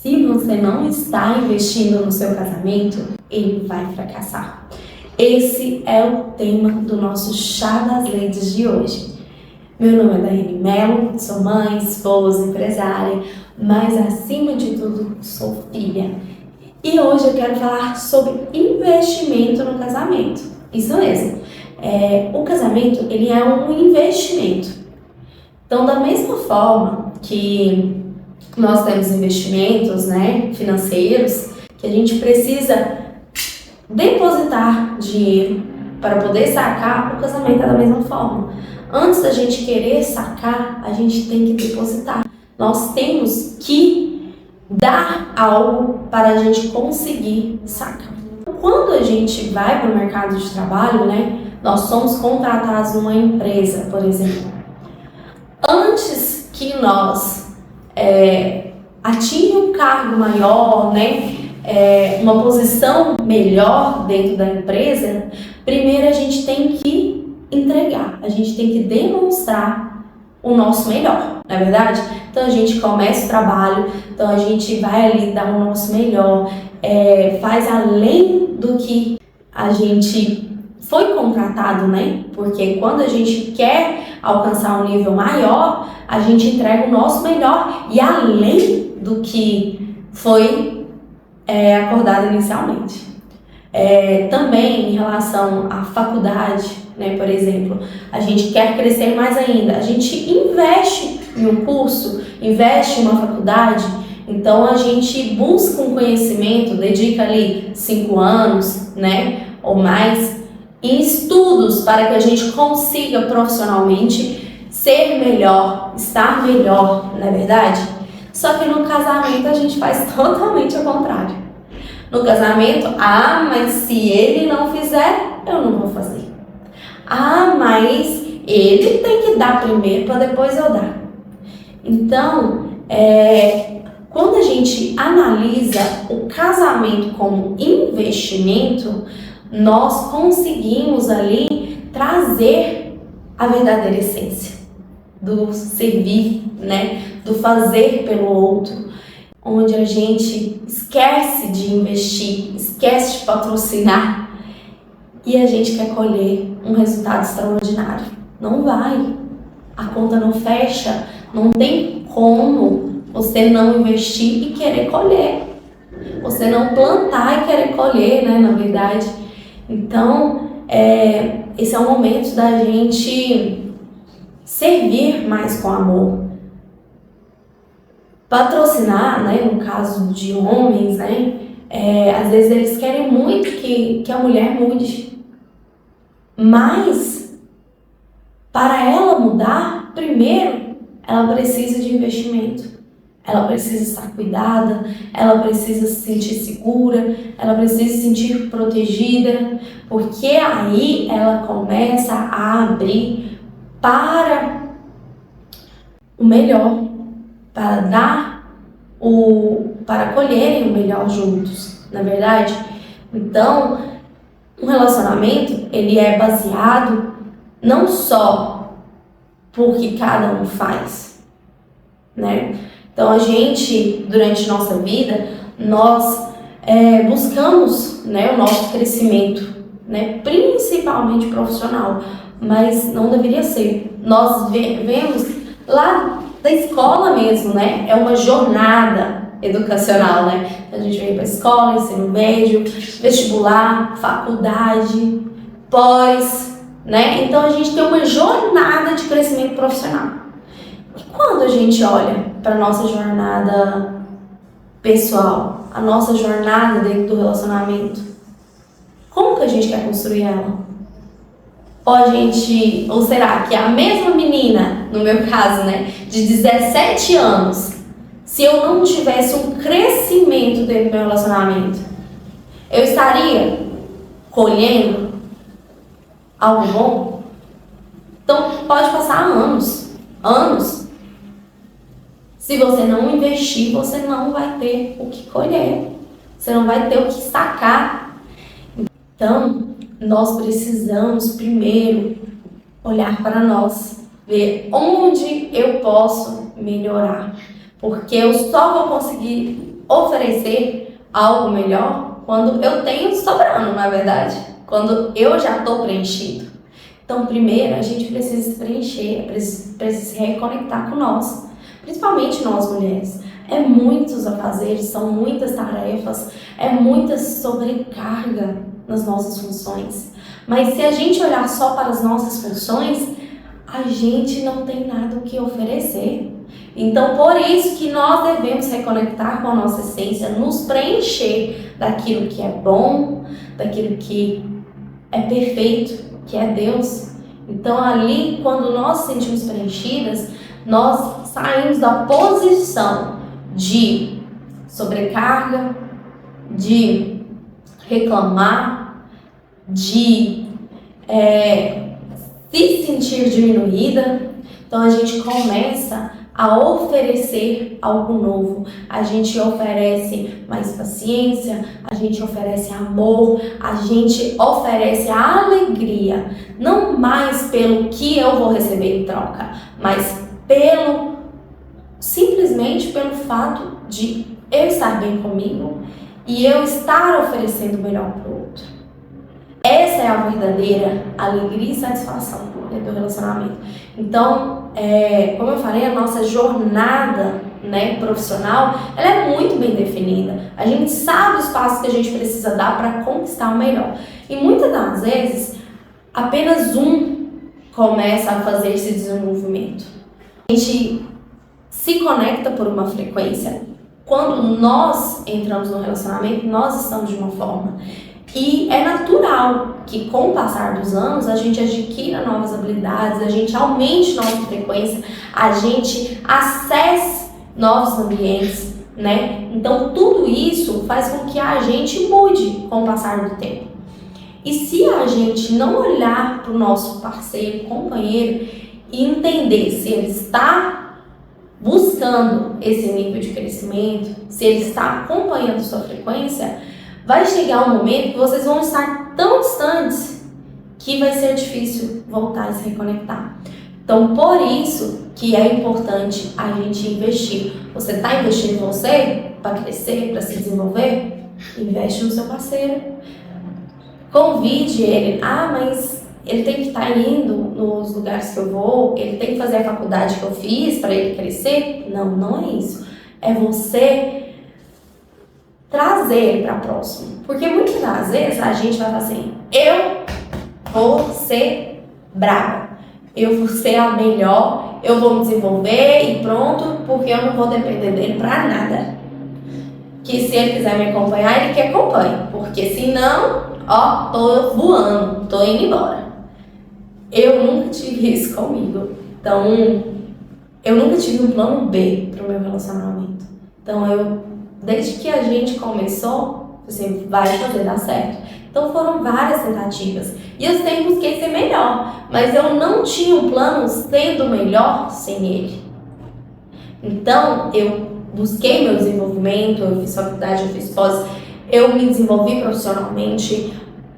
Se você não está investindo no seu casamento, ele vai fracassar. Esse é o tema do nosso Chá das Ladies de hoje. Meu nome é Daiane Mello, sou mãe, esposa, empresária, mas acima de tudo sou filha. E hoje eu quero falar sobre investimento no casamento. Isso mesmo. O casamento, ele é um investimento. Então, da mesma forma que nós temos investimentos, financeiros, que a gente precisa depositar dinheiro para poder sacar, o casamento é da mesma forma. Antes da gente querer sacar, a gente tem que depositar. Nós temos que dar algo para a gente conseguir sacar. Quando a gente vai para o mercado de trabalho, nós somos contratados numa empresa, por exemplo. Antes que nós atingir um cargo maior, uma posição melhor dentro da empresa, primeiro a gente tem que entregar, a gente tem que demonstrar o nosso melhor, não é verdade? Então a gente começa o trabalho, então a gente vai ali dar o nosso melhor, faz além do que a gente foi contratado, Porque quando a gente quer alcançar um nível maior, a gente entrega o nosso melhor e além do que foi acordado inicialmente. Também em relação à faculdade, por exemplo, a gente quer crescer mais ainda, a gente investe em um curso, investe em uma faculdade, então a gente busca um conhecimento, dedica ali 5 anos, ou mais, em estudos para que a gente consiga profissionalmente ser melhor, estar melhor, não é verdade? Só que no casamento a gente faz totalmente ao contrário. No casamento, mas se ele não fizer, eu não vou fazer. Mas ele tem que dar primeiro para depois eu dar. Então, quando a gente analisa o casamento como investimento, nós conseguimos ali trazer a verdadeira essência do servir, do fazer pelo outro, onde a gente esquece de investir, esquece de patrocinar e a gente quer colher um resultado extraordinário. Não vai, a conta não fecha, não tem como você não investir e querer colher, você não plantar e querer colher, na verdade. Então, esse é o momento da gente servir mais com amor. Patrocinar, no caso de homens, às vezes eles querem muito que a mulher mude. Mas, para ela mudar, primeiro, ela precisa de investimento. Ela precisa estar cuidada, ela precisa se sentir segura, ela precisa se sentir protegida, porque aí ela começa a abrir para o melhor, para para colherem o melhor juntos, na verdade? Então, um relacionamento, ele é baseado não só por que cada um faz, Então, a gente, durante nossa vida, nós buscamos o nosso crescimento, principalmente profissional, mas não deveria ser. Nós vemos lá da escola mesmo, É uma jornada educacional, Então, a gente vem para a escola, ensino médio, vestibular, faculdade, pós, Então, a gente tem uma jornada de crescimento profissional. E quando a gente olha para a nossa jornada pessoal, a nossa jornada dentro do relacionamento, como que a gente quer construir ela? Ou será que a mesma menina, no meu caso, de 17 anos, se eu não tivesse um crescimento dentro do meu relacionamento, eu estaria colhendo algo bom? Então, pode passar anos. Se você não investir, você não vai ter o que colher. Você não vai ter o que sacar. Então, nós precisamos primeiro olhar para nós, ver onde eu posso melhorar. Porque eu só vou conseguir oferecer algo melhor quando eu tenho sobrando, na verdade, quando eu já estou preenchido. Então, primeiro, a gente precisa se preencher, precisa se reconectar com nós, principalmente nós mulheres. É muitos afazeres, são muitas tarefas, é muita sobrecarga nas nossas funções. Mas se a gente olhar só para as nossas funções, a gente não tem nada o que oferecer. Então, por isso que nós devemos reconectar com a nossa essência, nos preencher daquilo que é bom, daquilo que é perfeito, que é Deus. Então, ali, quando nós nos sentimos preenchidas, nós saímos da posição de sobrecarga, de reclamar, de se sentir diminuída. Então a gente começa a oferecer algo novo. A gente oferece mais paciência, a gente oferece amor, a gente oferece a alegria, não mais pelo que eu vou receber em troca, mas simplesmente pelo fato de eu estar bem comigo e eu estar oferecendo o melhor para o outro. Essa é a verdadeira alegria e satisfação dentro do relacionamento. Então, como eu falei, a nossa jornada, profissional, ela é muito bem definida. A gente sabe os passos que a gente precisa dar para conquistar o melhor. E muitas das vezes, apenas um começa a fazer esse desenvolvimento. A gente se conecta por uma frequência. Quando nós entramos no relacionamento, nós estamos de uma forma. E é natural que com o passar dos anos a gente adquira novas habilidades, a gente aumente nossa frequência, a gente acesse novos ambientes, Então tudo isso faz com que a gente mude com o passar do tempo. E se a gente não olhar para o nosso parceiro, companheiro e entender se ele está buscando esse nível de crescimento, se ele está acompanhando sua frequência, vai chegar um momento que vocês vão estar tão distantes que vai ser difícil voltar a se reconectar. Então, por isso que é importante a gente investir. Você está investindo em você para crescer, para se desenvolver? Investe no seu parceiro. Convide ele. Mas ele tem que estar indo nos lugares que eu vou, ele tem que fazer a faculdade que eu fiz para ele crescer? Não é isso. É você trazer ele para próximo. Porque muitas das vezes a gente vai falar assim, eu vou ser brava, eu vou ser a melhor, eu vou me desenvolver e pronto, porque eu não vou depender dele para nada. Que se ele quiser me acompanhar, ele que acompanhe, porque senão, tô voando, tô indo embora. Eu nunca tive isso comigo. Então, eu nunca tive um plano B pro meu relacionamento. Então, desde que a gente começou, assim, vai fazer dar certo. Então foram várias tentativas. E eu sempre busquei ser melhor. Mas eu não tinha um plano sendo melhor sem ele. Então eu busquei meu desenvolvimento, eu fiz faculdade, eu fiz pós, eu me desenvolvi profissionalmente,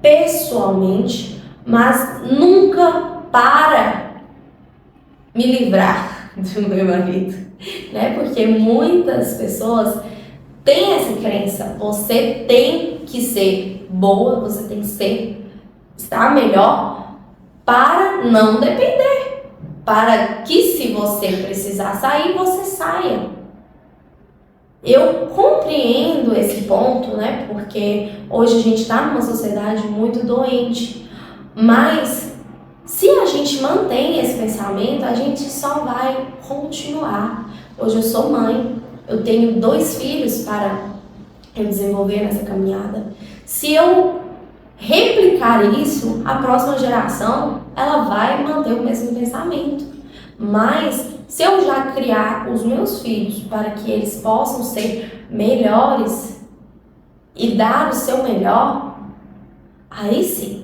pessoalmente, mas nunca para me livrar do meu marido. Porque muitas pessoas tem essa crença, você tem que ser boa, você tem que estar melhor para não depender, para que se você precisar sair, você saia. Eu compreendo esse ponto, porque hoje a gente está numa sociedade muito doente, mas se a gente mantém esse pensamento, a gente só vai continuar. Hoje eu sou mãe, eu tenho 2 filhos para eu desenvolver nessa caminhada. Se eu replicar isso, a próxima geração, ela vai manter o mesmo pensamento. Mas se eu já criar os meus filhos para que eles possam ser melhores e dar o seu melhor, aí sim.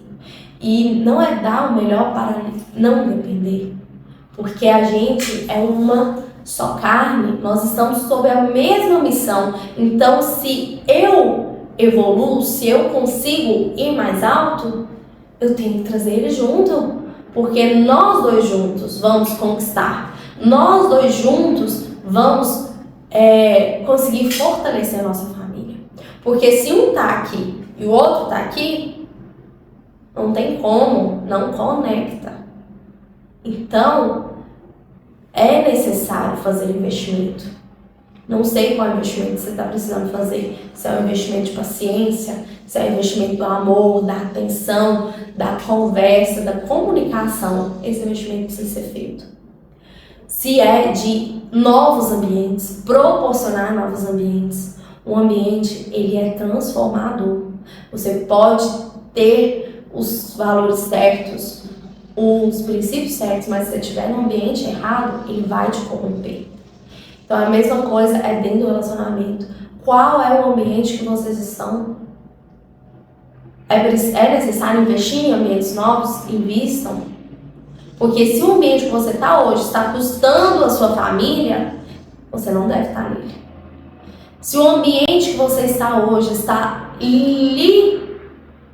E não é dar o melhor para não depender. Porque a gente é uma só carne, nós estamos sob a mesma missão. Então, se eu evoluo, se eu consigo ir mais alto, eu tenho que trazer ele junto, porque nós 2 juntos vamos conquistar. Nós 2 juntos vamos conseguir fortalecer a nossa família. Porque se um tá aqui e o outro tá aqui, não tem como, não conecta. Então, é necessário fazer investimento. Não sei qual investimento você está precisando fazer. Se é um investimento de paciência, se é um investimento do amor, da atenção, da conversa, da comunicação. Esse investimento precisa ser feito. Se é de novos ambientes, proporcionar novos ambientes. O ambiente, ele é transformador. Você pode ter os valores certos, os princípios certos, mas se você estiver no ambiente errado, ele vai te corromper. Então a mesma coisa é dentro do relacionamento. Qual é o ambiente que vocês estão? É necessário investir em ambientes novos? Invistam. Porque se o ambiente que você está hoje está custando a sua família, você não deve estar nele. Se o ambiente que você está hoje está lhe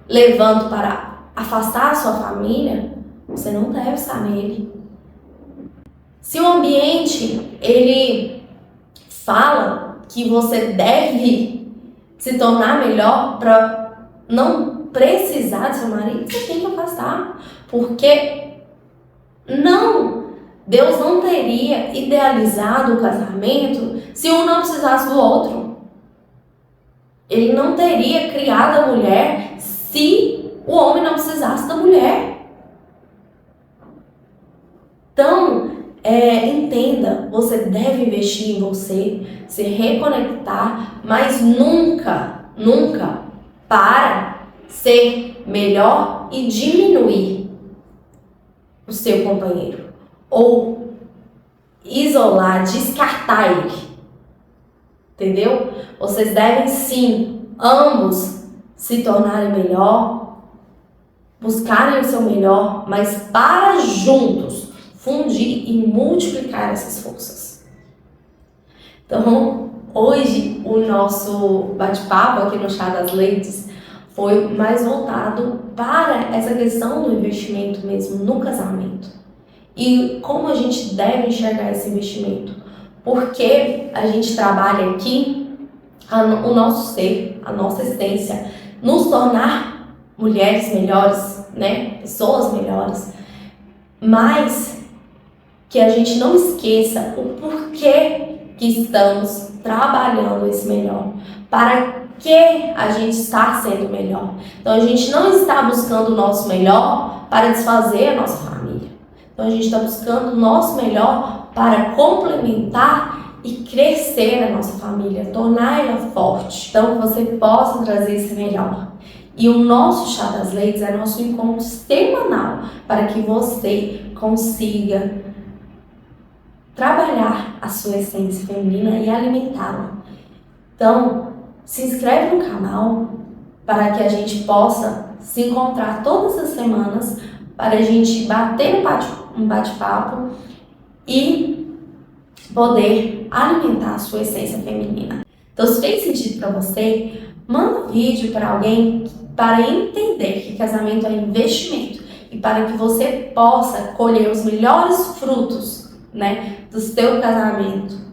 levando para afastar a sua família, você não deve estar nele. Se o ambiente, ele fala que você deve se tornar melhor para não precisar do seu marido, você tem que afastar. Porque Deus não teria idealizado o casamento se um não precisasse do outro. Ele não teria criado a mulher se o homem não precisasse da mulher. Então, entenda, você deve investir em você, se reconectar, mas nunca para ser melhor e diminuir o seu companheiro. Ou isolar, descartar ele. Entendeu? Vocês devem sim, ambos, se tornarem melhor, buscarem o seu melhor, mas para juntos fundir e multiplicar essas forças. Então, hoje o nosso bate-papo aqui no Chá das Ladies foi mais voltado para essa questão do investimento mesmo no casamento. E como a gente deve enxergar esse investimento? Porque a gente trabalha aqui o nosso ser, a nossa essência, nos tornar mulheres melhores, né? Pessoas melhores. Mas que a gente não esqueça o porquê que estamos trabalhando esse melhor. Para que a gente está sendo melhor. Então a gente não está buscando o nosso melhor para desfazer a nossa família. Então a gente está buscando o nosso melhor para complementar e crescer a nossa família, tornar ela forte. Então que você possa trazer esse melhor. E o nosso Chá das Ladies é nosso encontro semanal para que você consiga trabalhar a sua essência feminina e alimentá-la. Então, se inscreve no canal para que a gente possa se encontrar todas as semanas para a gente bater um bate-papo e poder alimentar a sua essência feminina. Então, se fez sentido para você, manda um vídeo para alguém para entender que casamento é investimento e para que você possa colher os melhores frutos, né, do seu casamento